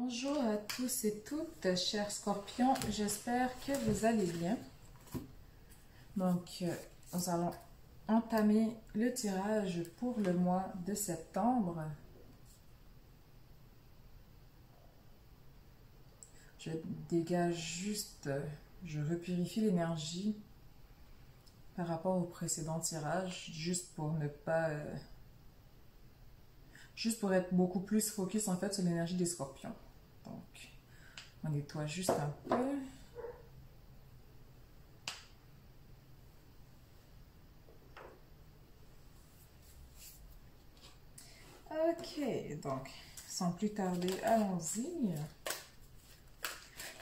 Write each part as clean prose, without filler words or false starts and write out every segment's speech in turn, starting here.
Bonjour à tous et toutes, chers scorpions, j'espère que vous allez bien. Donc, nous allons entamer le tirage pour le mois de septembre. Je dégage juste, je repurifie l'énergie par rapport au précédent tirage, juste pour ne pas... juste pour être beaucoup plus focus en fait sur l'énergie des scorpions. Donc, on nettoie juste un peu. Ok, donc, sans plus tarder, allons-y.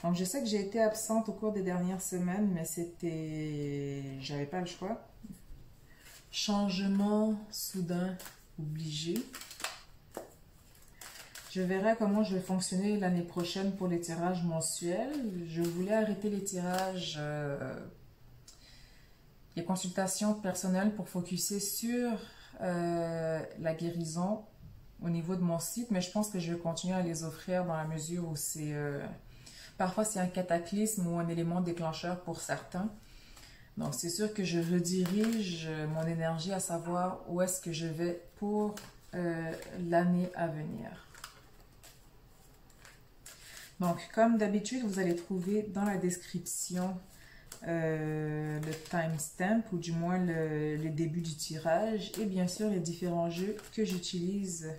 Donc, je sais que j'ai été absente au cours des dernières semaines, mais j'avais pas le choix. Changement soudain obligé. Je verrai comment je vais fonctionner l'année prochaine pour les tirages mensuels. Je voulais arrêter les tirages, les consultations personnelles pour focuser sur la guérison au niveau de mon site, mais je pense que je vais continuer à les offrir dans la mesure où parfois c'est un cataclysme ou un élément déclencheur pour certains. Donc c'est sûr que je redirige mon énergie à savoir où est-ce que je vais pour l'année à venir. Donc comme d'habitude, vous allez trouver dans la description le timestamp ou du moins le début du tirage et bien sûr les différents jeux que j'utilise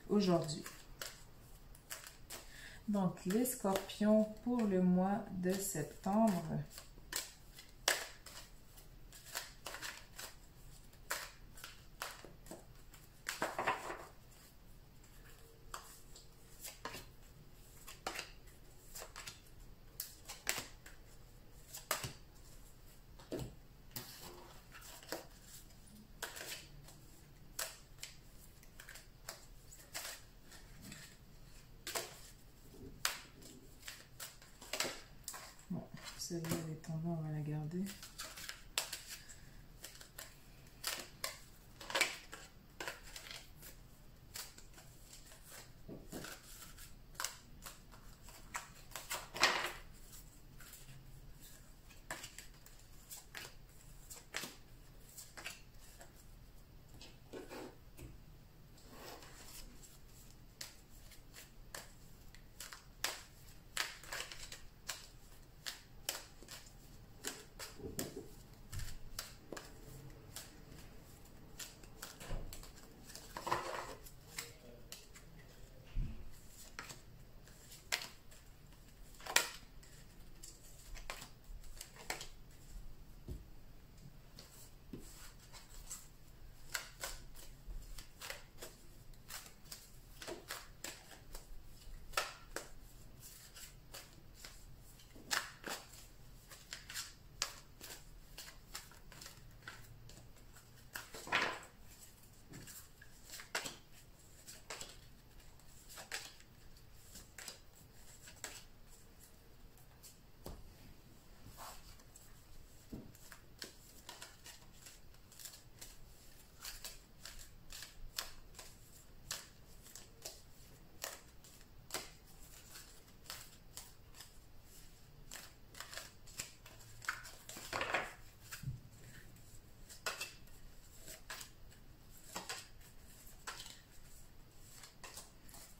aujourd'hui. Donc les scorpions pour le mois de septembre. Celle-là, elle est tombée, on va la garder.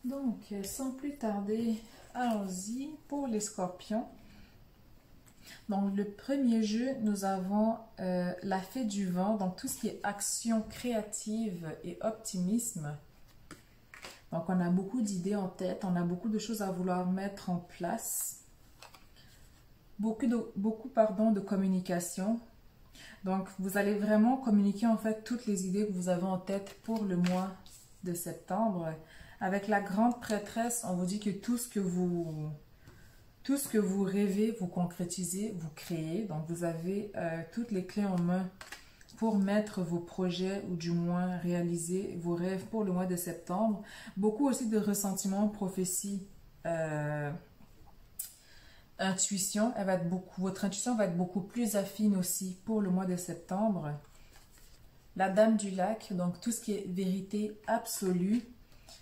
Donc, sans plus tarder, allons-y pour les scorpions. Donc, le premier jeu, nous avons la fée du vent, donc tout ce qui est action créative et optimisme. Donc, on a beaucoup d'idées en tête, on a beaucoup de choses à vouloir mettre en place. Beaucoup de communication. Donc, vous allez vraiment communiquer en fait toutes les idées que vous avez en tête pour le mois de septembre. Avec la grande prêtresse, on vous dit que tout ce que vous rêvez, vous concrétisez, vous créez. Donc, vous avez toutes les clés en main pour mettre vos projets ou du moins réaliser vos rêves pour le mois de septembre. Beaucoup aussi de ressentiments, prophéties, intuition. Votre intuition va être beaucoup plus affine aussi pour le mois de septembre. La dame du lac, donc tout ce qui est vérité absolue.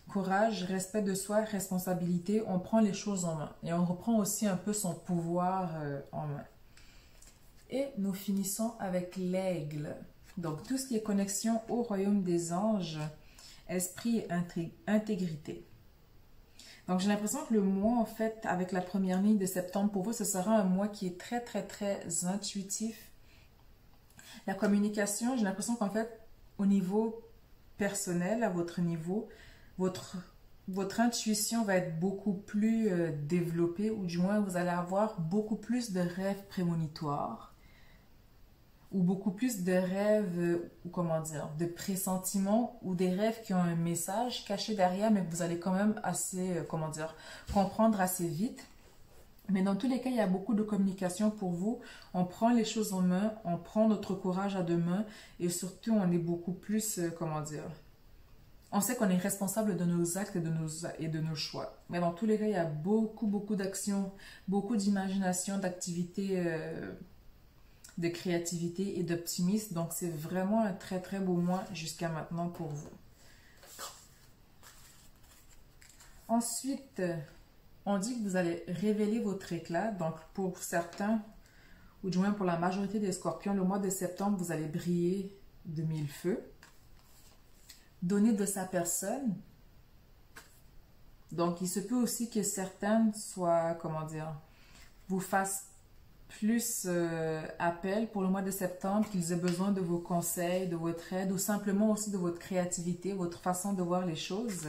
Courage, respect de soi, responsabilité, on prend les choses en main. Et on reprend aussi un peu son pouvoir en main. Et nous finissons avec l'aigle. Donc tout ce qui est connexion au royaume des anges, esprit et intégrité. Donc j'ai l'impression que le mois, en fait, avec la première ligne de septembre, pour vous, ce sera un mois qui est très, très, très intuitif. La communication, j'ai l'impression qu'en fait, au niveau personnel, à votre niveau, votre intuition va être beaucoup plus développée, ou du moins vous allez avoir beaucoup plus de rêves prémonitoires, ou beaucoup plus de rêves, ou comment dire, de pressentiments, ou des rêves qui ont un message caché derrière, mais que vous allez quand même assez, comment dire, comprendre assez vite. Mais dans tous les cas, il y a beaucoup de communication pour vous. On prend les choses en main, on prend notre courage à deux mains, et surtout, on est beaucoup plus, comment dire, on sait qu'on est responsable de nos actes et de nos choix. Mais dans tous les cas, il y a beaucoup, beaucoup d'actions, beaucoup d'imagination, d'activités, de créativité et d'optimisme. Donc, c'est vraiment un très, très beau mois jusqu'à maintenant pour vous. Ensuite, on dit que vous allez révéler votre éclat. Donc, pour certains, ou du moins pour la majorité des scorpions, le mois de septembre, vous allez briller de mille feux. Donner de sa personne. Donc, il se peut aussi que certaines soient, comment dire, vous fassent plus appel pour le mois de septembre, qu'ils aient besoin de vos conseils, de votre aide, ou simplement aussi de votre créativité, votre façon de voir les choses.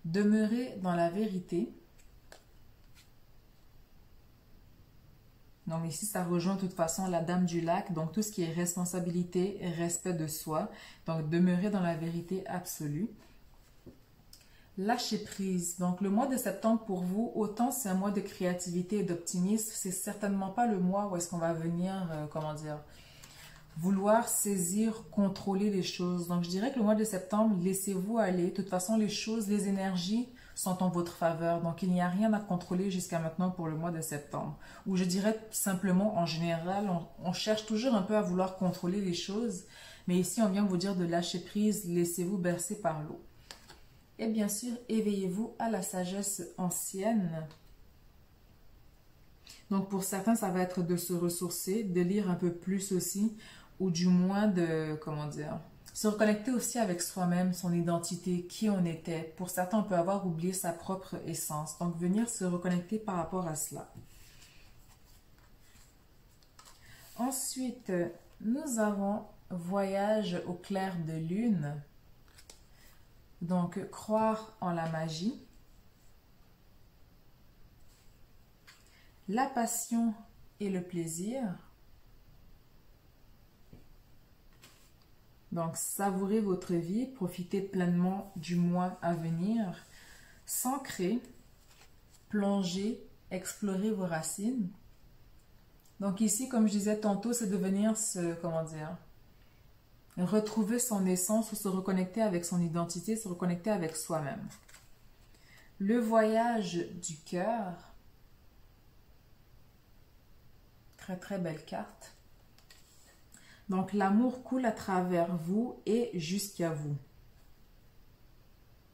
Demeurez dans la vérité. Donc ici, ça rejoint de toute façon la dame du lac, donc tout ce qui est responsabilité et respect de soi. Donc demeurer dans la vérité absolue. Lâcher prise. Donc le mois de septembre pour vous, autant c'est un mois de créativité et d'optimisme, c'est certainement pas le mois où est-ce qu'on va venir, comment dire, vouloir saisir, contrôler les choses. Donc je dirais que le mois de septembre, laissez-vous aller. De toute façon, les choses, les énergies sont en votre faveur. Donc, il n'y a rien à contrôler jusqu'à maintenant pour le mois de septembre. Ou je dirais simplement, en général, on cherche toujours un peu à vouloir contrôler les choses. Mais ici, on vient vous dire de lâcher prise, laissez-vous bercer par l'eau. Et bien sûr, éveillez-vous à la sagesse ancienne. Donc, pour certains, ça va être de se ressourcer, de lire un peu plus aussi, ou du moins de, comment dire, se reconnecter aussi avec soi-même, son identité, qui on était. Pour certains, on peut avoir oublié sa propre essence. Donc, venir se reconnecter par rapport à cela. Ensuite, nous avons voyage au clair de lune. Donc, croire en la magie. La passion et le plaisir. Donc, savourez votre vie, profitez pleinement du mois à venir, s'ancrer, plonger, explorer vos racines. Donc ici, comme je disais tantôt, c'est de venir comment dire, retrouver son essence ou se reconnecter avec son identité, se reconnecter avec soi-même. Le voyage du cœur. Très, très belle carte. Donc, l'amour coule à travers vous et jusqu'à vous.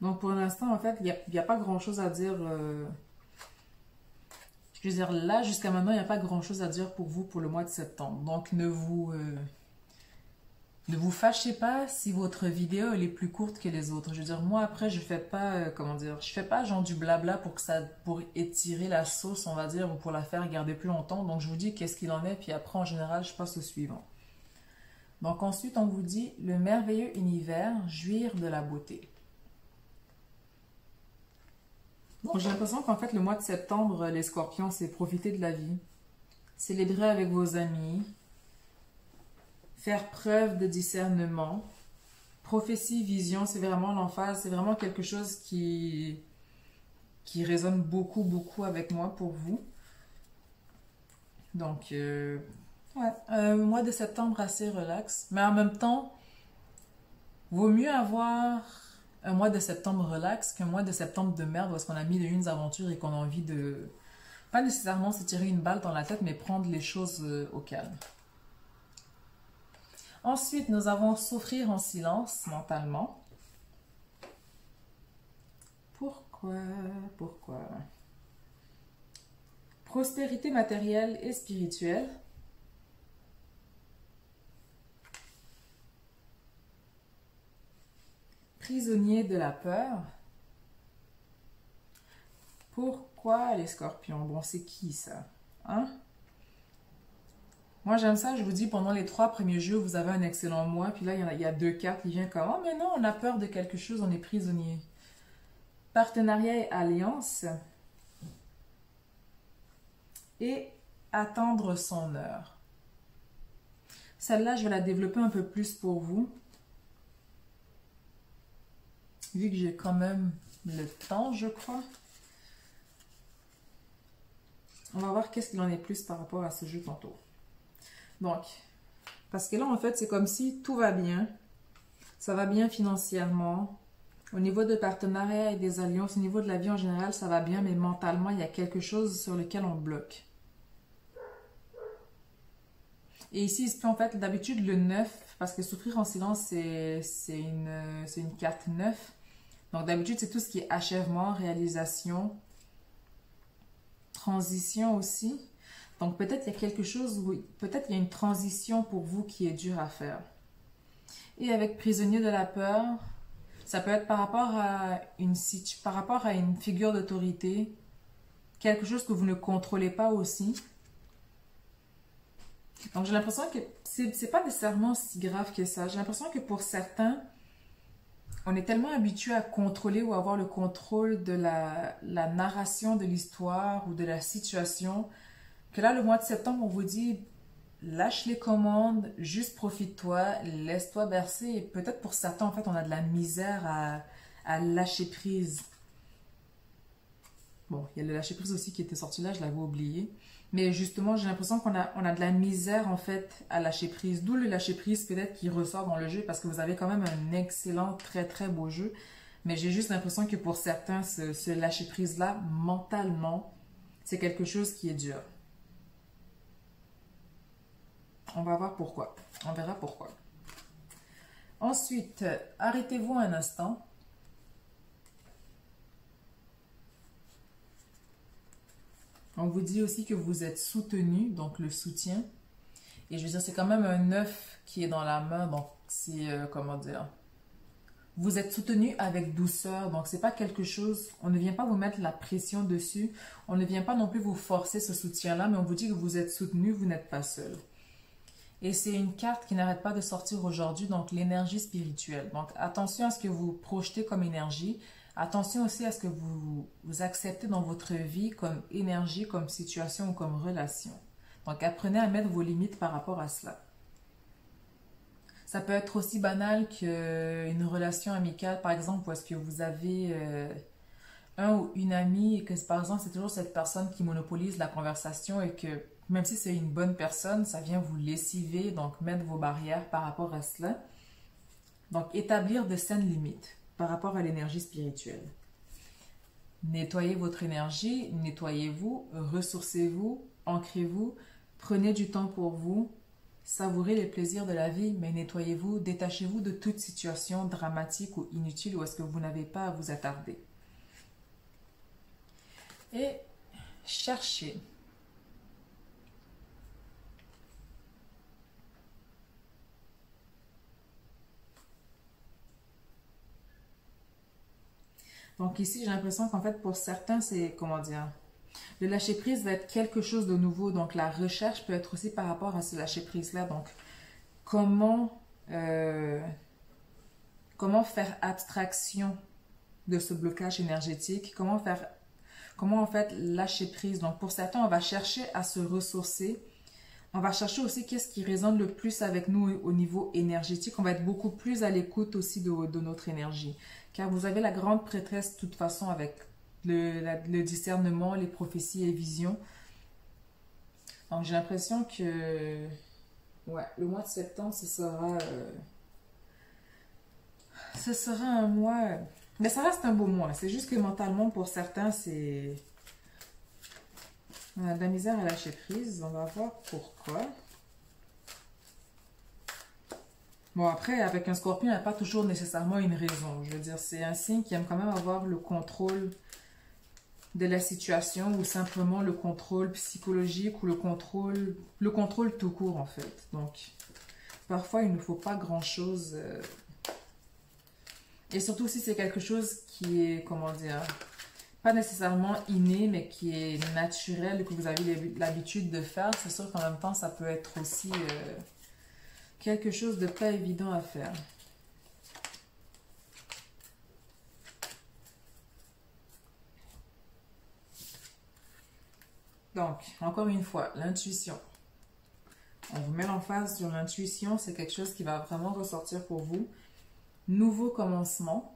Donc, pour l'instant, en fait, il n'y a pas grand-chose à dire. Je veux dire, là, jusqu'à maintenant, il n'y a pas grand-chose à dire pour vous pour le mois de septembre. Donc, ne vous fâchez pas si votre vidéo elle est plus courte que les autres. Je veux dire, moi, après, je fais pas, comment dire, je fais pas genre du blabla pour étirer la sauce, on va dire, ou pour la faire garder plus longtemps. Donc, je vous dis qu'est-ce qu'il en est, puis après, en général, je passe au suivant. Donc ensuite, on vous dit le merveilleux univers, jouir de la beauté. Donc j'ai l'impression qu'en fait, le mois de septembre, les scorpions, c'est profiter de la vie. Célébrer avec vos amis. Faire preuve de discernement. Prophétie, vision, c'est vraiment l'emphase. C'est vraiment quelque chose qui résonne beaucoup, beaucoup avec moi pour vous. Donc... ouais, un mois de septembre assez relax. Mais en même temps, vaut mieux avoir un mois de septembre relax qu'un mois de septembre de merde où est-ce qu'on a mis de une aventures et qu'on a envie de... pas nécessairement se tirer une balle dans la tête, mais prendre les choses au calme. Ensuite, nous avons souffrir en silence mentalement. Pourquoi? Prospérité matérielle et spirituelle. Prisonnier de la peur. Pourquoi les scorpions? Bon, c'est qui ça? Hein? Moi, j'aime ça. Je vous dis, pendant les 3 premiers jeux, vous avez un excellent mois. Puis là, il y a 2 cartes qui viennent comme, oh, mais non, on a peur de quelque chose, on est prisonnier. Partenariat et alliance. Et attendre son heure. Celle-là, je vais la développer un peu plus pour vous. Vu que j'ai quand même le temps, je crois. On va voir qu'est-ce qu'il en est plus par rapport à ce jeu tantôt. Donc, parce que là, en fait, c'est comme si tout va bien. Ça va bien financièrement. Au niveau de partenariat et des alliances, au niveau de la vie en général, ça va bien, mais mentalement, il y a quelque chose sur lequel on bloque. Et ici, en fait, d'habitude, le 9, parce que souffrir en silence, c'est une carte 9. Donc, d'habitude, c'est tout ce qui est achèvement, réalisation, transition aussi. Donc, peut-être il y a quelque chose, peut-être il y a une transition pour vous qui est dure à faire. Et avec prisonnier de la peur, ça peut être par rapport à une figure d'autorité, quelque chose que vous ne contrôlez pas aussi. Donc, j'ai l'impression que c'est pas nécessairement si grave que ça. J'ai l'impression que pour certains, on est tellement habitué à contrôler ou avoir le contrôle de la narration de l'histoire ou de la situation que là, le mois de septembre, on vous dit lâche les commandes, juste profite-toi, laisse-toi bercer. Et peut-être pour certains, en fait, on a de la misère à lâcher prise. Bon, il y a le lâcher prise aussi qui était sorti là, je l'avais oublié. Mais justement, j'ai l'impression qu'on a de la misère, en fait, à lâcher prise. D'où le lâcher prise, peut-être, qui ressort dans le jeu, parce que vous avez quand même un excellent, très, très beau jeu. Mais j'ai juste l'impression que pour certains, ce lâcher prise-là, mentalement, c'est quelque chose qui est dur. On va voir pourquoi. On verra pourquoi. Ensuite, arrêtez-vous un instant. On vous dit aussi que vous êtes soutenu, donc le soutien. Et je veux dire, c'est quand même un 9 qui est dans la main, donc c'est, comment dire, vous êtes soutenu avec douceur, donc c'est pas quelque chose, on ne vient pas vous mettre la pression dessus, on ne vient pas non plus vous forcer ce soutien-là, mais on vous dit que vous êtes soutenu, vous n'êtes pas seul. Et c'est une carte qui n'arrête pas de sortir aujourd'hui, donc l'énergie spirituelle. Donc attention à ce que vous projetez comme énergie. Attention aussi à ce que vous acceptez dans votre vie comme énergie, comme situation ou comme relation. Donc apprenez à mettre vos limites par rapport à cela. Ça peut être aussi banal qu'une relation amicale, par exemple, où est-ce que vous avez un ou une amie et que par exemple c'est toujours cette personne qui monopolise la conversation et que même si c'est une bonne personne, ça vient vous lessiver, donc mettre vos barrières par rapport à cela. Donc établir de saines limites par rapport à l'énergie spirituelle. Nettoyez votre énergie, nettoyez-vous, ressourcez-vous, ancrez-vous, prenez du temps pour vous, savourez les plaisirs de la vie, mais nettoyez-vous, détachez-vous de toute situation dramatique ou inutile où est-ce que vous n'avez pas à vous attarder. Et cherchez. Donc ici, j'ai l'impression qu'en fait, pour certains, c'est, comment dire, le lâcher-prise va être quelque chose de nouveau. Donc la recherche peut être aussi par rapport à ce lâcher-prise-là. Donc, comment faire abstraction de ce blocage énergétique? Comment en fait lâcher prise? Donc pour certains, on va chercher à se ressourcer. On va chercher aussi qu'est-ce qui résonne le plus avec nous au niveau énergétique. On va être beaucoup plus à l'écoute aussi de notre énergie. Car vous avez la grande prêtresse de toute façon avec le discernement, les prophéties et les visions. Donc j'ai l'impression que ouais, le mois de septembre, ce sera un mois... Mais ça reste un beau mois. C'est juste que mentalement, pour certains, c'est... On a de la misère à lâcher prise. On va voir pourquoi. Bon, après, avec un scorpion, il n'y a pas toujours nécessairement une raison. Je veux dire, c'est un signe qui aime quand même avoir le contrôle de la situation ou simplement le contrôle psychologique ou le contrôle tout court, en fait. Donc, parfois, il ne faut pas grand-chose. Et surtout si c'est quelque chose qui est, comment dire, pas nécessairement inné, mais qui est naturel et que vous avez l'habitude de faire, c'est sûr qu'en même temps, ça peut être aussi quelque chose de pas évident à faire. Donc, encore une fois, l'intuition. On vous met l'emphase sur l'intuition, c'est quelque chose qui va vraiment ressortir pour vous. Nouveau commencement.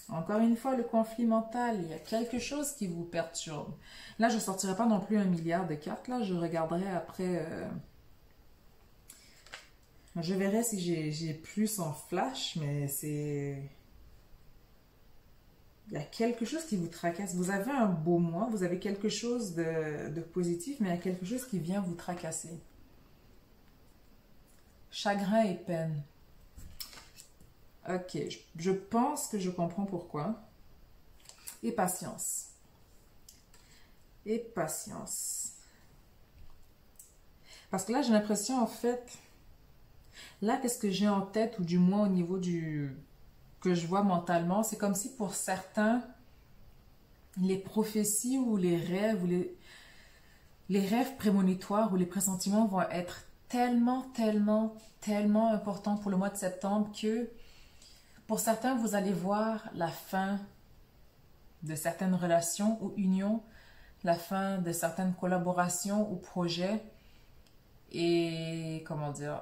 Encore une fois, le conflit mental, il y a quelque chose qui vous perturbe. Là, je ne sortirai pas non plus 1 milliard de cartes, là, je regarderai après. Je verrai si j'ai plus en flash, mais c'est... Il y a quelque chose qui vous tracasse. Vous avez un beau mois, vous avez quelque chose de positif, mais il y a quelque chose qui vient vous tracasser. Chagrin et peine. Ok, je pense que je comprends pourquoi. Et patience. Et patience. Parce que là, j'ai l'impression, en fait, là, qu'est-ce que j'ai en tête, ou du moins au niveau du... que je vois mentalement, c'est comme si pour certains, les prophéties ou les rêves, ou les rêves prémonitoires ou les pressentiments vont être tellement, tellement, tellement importants pour le mois de septembre que pour certains, vous allez voir la fin de certaines relations ou unions, la fin de certaines collaborations ou projets. Et comment dire,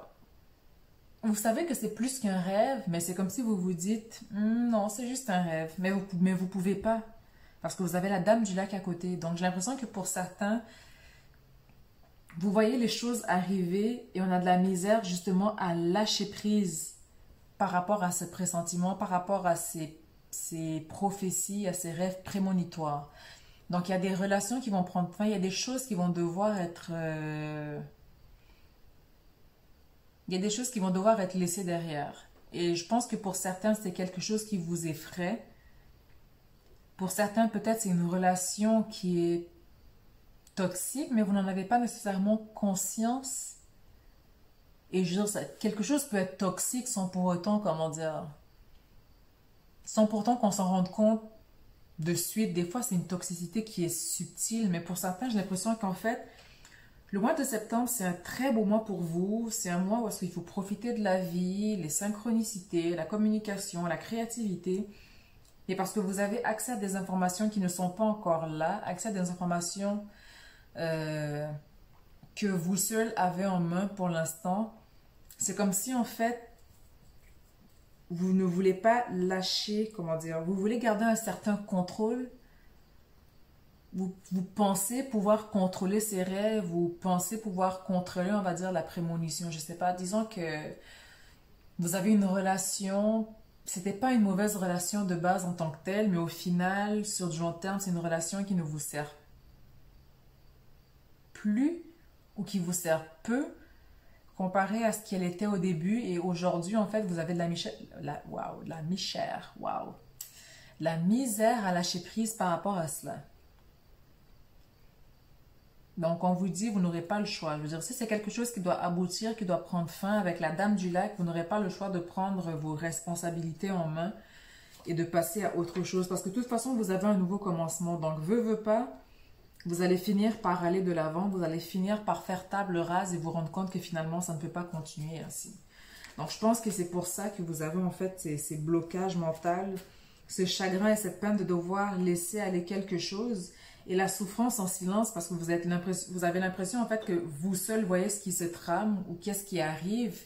vous savez que c'est plus qu'un rêve, mais c'est comme si vous vous dites non, c'est juste un rêve, mais vous pouvez pas parce que vous avez la dame du lac à côté. Donc j'ai l'impression que pour certains, vous voyez les choses arriver et on a de la misère justement à lâcher prise par rapport à ce pressentiment, par rapport à ces prophéties, à ces rêves prémonitoires. Donc il y a des relations qui vont prendre fin, il y a des choses qui vont devoir être... il y a des choses qui vont devoir être laissées derrière. Et je pense que pour certains, c'est quelque chose qui vous effraie. Pour certains, peut-être c'est une relation qui est toxique, mais vous n'en avez pas nécessairement conscience. Et je veux dire, quelque chose peut être toxique sans pour autant, comment dire, sans pourtant qu'on s'en rende compte de suite. Des fois, c'est une toxicité qui est subtile, mais pour certains, j'ai l'impression qu'en fait, le mois de septembre, c'est un très beau mois pour vous. C'est un mois où il faut profiter de la vie, les synchronicités, la communication, la créativité. Et parce que vous avez accès à des informations qui ne sont pas encore là, accès à des informations que vous seul avez en main pour l'instant. C'est comme si en fait, vous ne voulez pas lâcher, comment dire, vous voulez garder un certain contrôle. Vous pensez pouvoir contrôler ces rêves, vous pensez pouvoir contrôler, on va dire, la prémonition. Je sais pas, disons que vous avez une relation, c'était pas une mauvaise relation de base en tant que telle, mais au final, sur du long terme, c'est une relation qui ne vous sert plus ou qui vous sert peu comparé à ce qu'elle était au début. Et aujourd'hui, en fait, vous avez de la misère, la misère à lâcher prise par rapport à cela. Donc, on vous dit, vous n'aurez pas le choix. Je veux dire, si c'est quelque chose qui doit aboutir, qui doit prendre fin avec la dame du lac, vous n'aurez pas le choix de prendre vos responsabilités en main et de passer à autre chose. Parce que de toute façon, vous avez un nouveau commencement. Donc, veut pas, vous allez finir par aller de l'avant. Vous allez finir par faire table rase et vous rendre compte que finalement, ça ne peut pas continuer ainsi. Donc, je pense que c'est pour ça que vous avez en fait ces blocages mentaux, ce chagrin et cette peine de devoir laisser aller quelque chose. Et la souffrance en silence parce que vous avez l'impression en fait que vous seul voyez ce qui se trame ou qu'est-ce qui arrive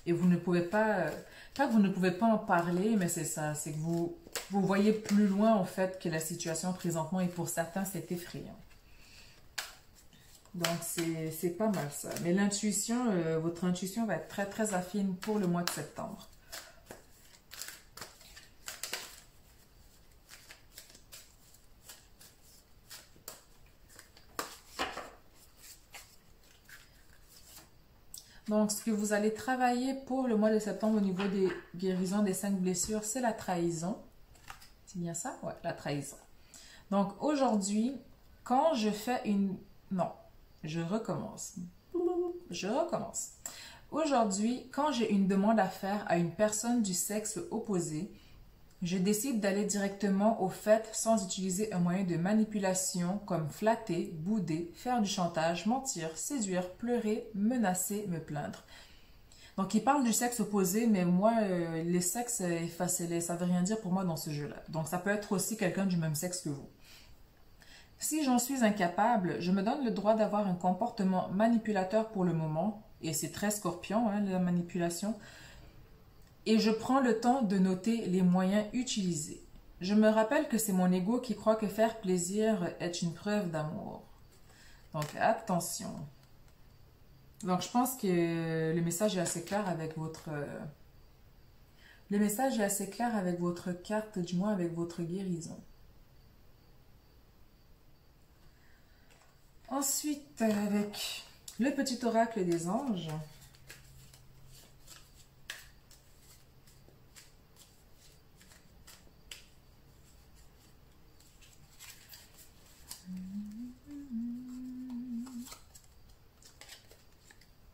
et vous ne pouvez pas, pas que vous ne pouvez pas en parler, mais c'est ça, c'est que vous voyez plus loin en fait que la situation présentement et pour certains c'est effrayant. Donc c'est pas mal ça. Mais l'intuition, votre intuition va être très très affine pour le mois de septembre. Donc, ce que vous allez travailler pour le mois de septembre au niveau des guérisons des 5 blessures, c'est la trahison. C'est bien ça? Ouais, la trahison. Donc, aujourd'hui, quand je fais une... Non, je recommence. Je recommence. Aujourd'hui, quand j'ai une demande à faire à une personne du sexe opposé, je décide d'aller directement au fait sans utiliser un moyen de manipulation comme flatter, bouder, faire du chantage, mentir, séduire, pleurer, menacer, me plaindre. Donc, il parle du sexe opposé, mais moi, les sexes effacés, ça veut rien dire pour moi dans ce jeu-là. Donc, ça peut être aussi quelqu'un du même sexe que vous. Si j'en suis incapable, je me donne le droit d'avoir un comportement manipulateur pour le moment, et c'est très scorpion, hein, la manipulation, et je prends le temps de noter les moyens utilisés. Je me rappelle que c'est mon ego qui croit que faire plaisir est une preuve d'amour. Donc, attention. Donc, je pense que le message est assez clair avec votre... Le message est assez clair avec votre carte, du moins avec votre guérison. Ensuite, avec le petit oracle des anges.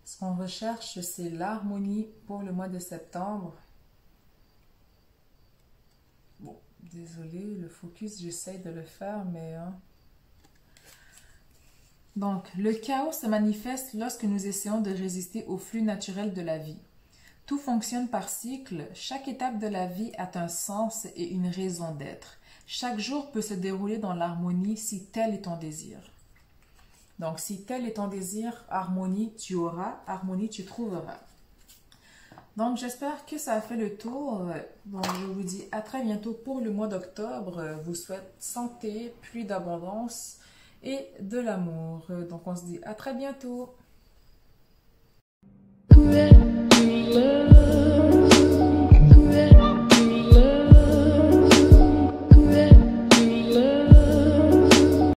Ce qu'on recherche, c'est l'harmonie pour le mois de septembre. Bon, désolé, le focus, j'essaye de le faire, mais... Donc, le chaos se manifeste lorsque nous essayons de résister au flux naturel de la vie. Tout fonctionne par cycle, chaque étape de la vie a un sens et une raison d'être. Chaque jour peut se dérouler dans l'harmonie si tel est ton désir. Donc, si tel est ton désir, harmonie tu auras, harmonie tu trouveras. Donc, j'espère que ça a fait le tour. Donc, je vous dis à très bientôt pour le mois d'octobre. Je vous souhaite santé, pluie d'abondance et de l'amour. Donc, on se dit à très bientôt.